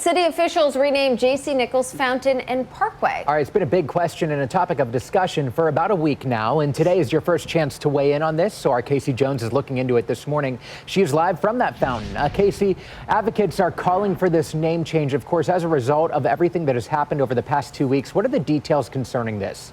City officials renamed Nichols Fountain and Parkway. All right, it's been a big question and a topic of discussion for about a week now, and today is your first chance to weigh in on this, so our Casey Jones is looking into it this morning. She is live from that fountain. Casey, advocates are calling for this name change, of course, as a result of everything that has happened over the past 2 weeks. What are the details concerning this?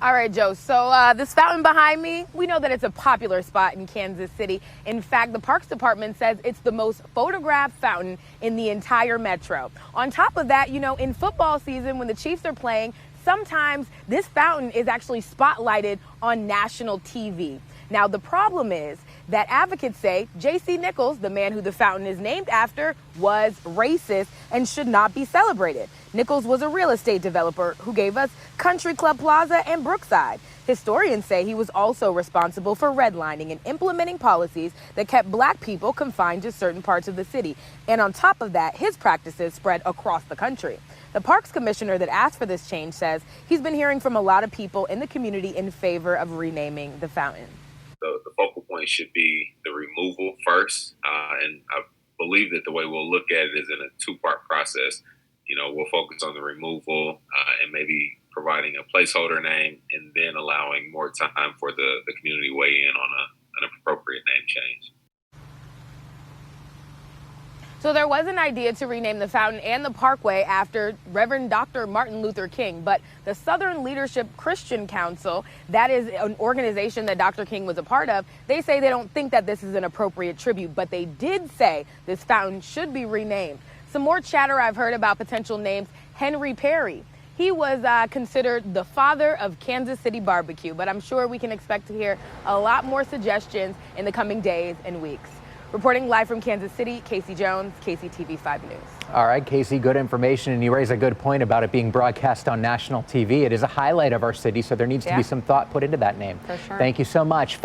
All right, Joe. So this fountain behind me, we know that it's a popular spot in Kansas City. In fact, the Parks Department says it's the most photographed fountain in the entire metro. On top of that, in football season, when the Chiefs are playing, sometimes this fountain is actually spotlighted on national TV. Now, the problem is that advocates say J.C. Nichols, the man who the fountain is named after, was racist and should not be celebrated. Nichols was a real estate developer who gave us Country Club Plaza and Brookside. Historians say he was also responsible for redlining and implementing policies that kept black people confined to certain parts of the city. And on top of that, his practices spread across the country. The Parks Commissioner that asked for this change says he's been hearing from a lot of people in the community in favor of renaming the fountain. The focal point should be the removal first, and I believe that the way we'll look at it is in a two-part process. We'll focus on the removal and maybe providing a placeholder name, and then allowing more time for the community weigh in on an appropriate name change. So there was an idea to rename the fountain and the parkway after Reverend Dr. Martin Luther King, but the Southern Leadership Christian Council, that is an organization that Dr. King was a part of, they say they don't think that this is an appropriate tribute, but they did say this fountain should be renamed. Some more chatter I've heard about potential names: Henry Perry. He was considered the father of Kansas City barbecue, but I'm sure we can expect to hear a lot more suggestions in the coming days and weeks. Reporting live from Kansas City, Casey Jones, KCTV 5 News. All right, Casey, good information, and you raise a good point about it being broadcast on national TV. It is a highlight of our city, so there needs to be some thought put into that name. For sure. Thank you so much.